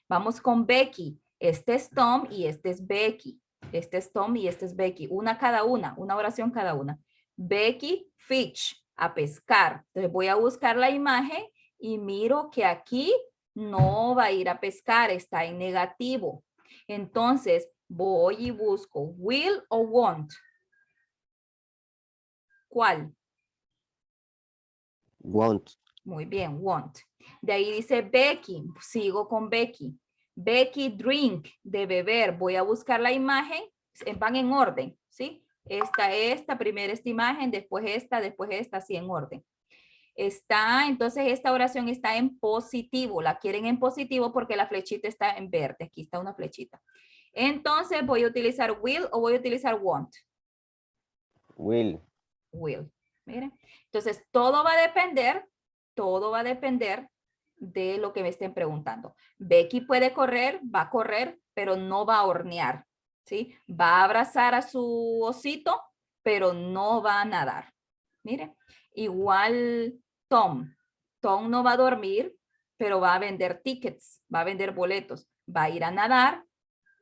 Vamos con Becky. Este es Tom y este es Becky. Este es Tom y este es Becky. Una cada una oración cada una. Becky, fish, a pescar. Entonces voy a buscar la imagen y miro que aquí no va a ir a pescar, está en negativo. Entonces voy y busco will o want. ¿Cuál? Want. Muy bien, want. De ahí dice Becky, sigo con Becky. Becky, drink, de beber. Voy a buscar la imagen, van en orden, ¿sí? Primero esta imagen, después esta, así en orden. Entonces esta oración está en positivo, la quieren en positivo porque la flechita está en verde, aquí está una flechita. Entonces voy a utilizar will o voy a utilizar want. Will. Will, miren. Entonces todo va a depender de lo que me estén preguntando. Becky puede correr, va a correr, pero no va a hornear, ¿sí? Va a abrazar a su osito, pero no va a nadar. Miren, igual Tom. Tom no va a dormir, pero va a vender tickets, va a vender boletos, va a ir a nadar,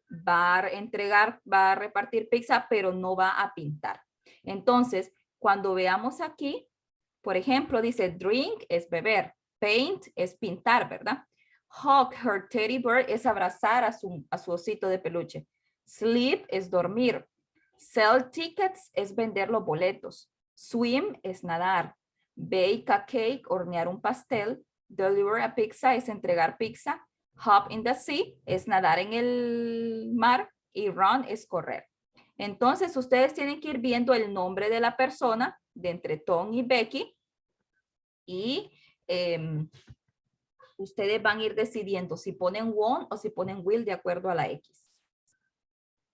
va a entregar, va a repartir pizza, pero no va a pintar. Entonces, cuando veamos aquí, por ejemplo, dice drink es beber, paint es pintar, ¿verdad? Hug her teddy bear es abrazar a su osito de peluche. Sleep es dormir. Sell tickets es vender los boletos. Swim es nadar. Bake a cake, hornear un pastel. Deliver a pizza es entregar pizza. Hop in the sea es nadar en el mar. Y run es correr. Entonces, ustedes tienen que ir viendo el nombre de la persona de entre Tom y Becky. Y ustedes van a ir decidiendo si ponen won't o si ponen will de acuerdo a la X.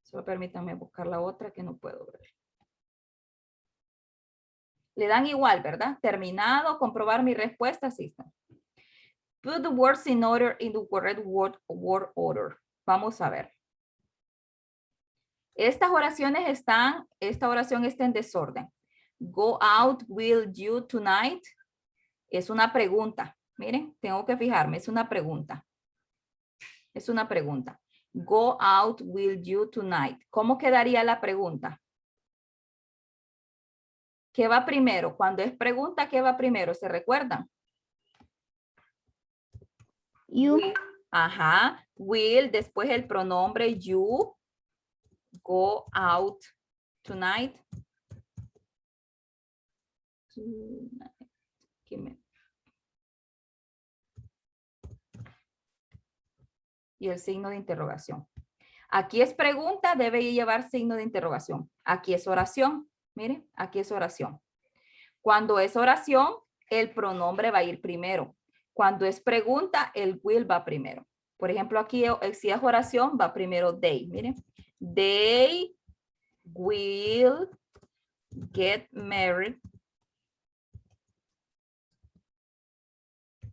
Solo permítanme buscar la otra que no puedo ver. Le dan igual, ¿verdad? Terminado, comprobar mi respuesta, sí está. Put the words in order in the correct word order. Vamos a ver. Estas oraciones están, esta oración está en desorden. Go out, will you tonight? Es una pregunta. Miren, tengo que fijarme, es una pregunta. Es una pregunta. Go out, will you tonight? ¿Cómo quedaría la pregunta? ¿Qué va primero? Cuando es pregunta, ¿qué va primero? ¿Se recuerdan? You. Ajá. Will, después el pronombre you. Go out tonight. Y el signo de interrogación. Aquí es pregunta, debe llevar signo de interrogación. Aquí es oración. Miren, aquí es oración. Cuando es oración, el pronombre va a ir primero. Cuando es pregunta, el will va primero. Por ejemplo, aquí si es oración, va primero they. Miren, they will get married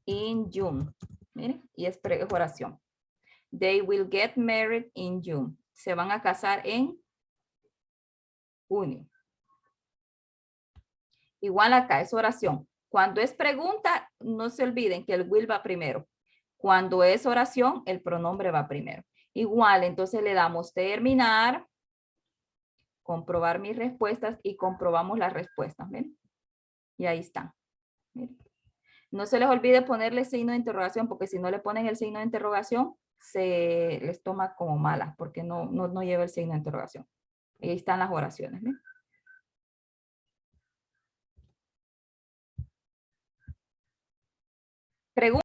in June. Miren, y es oración. They will get married in June. Se van a casar en junio. Igual acá es oración. Cuando es pregunta, no se olviden que el will va primero. Cuando es oración, el pronombre va primero. Igual, entonces le damos terminar, comprobar mis respuestas y comprobamos las respuestas. ¿Ven? Y ahí están. ¿Ven? No se les olvide ponerle signo de interrogación, porque si no le ponen el signo de interrogación, se les toma como malas, porque no lleva el signo de interrogación. Y ahí están las oraciones. ¿Ven? Pregunta.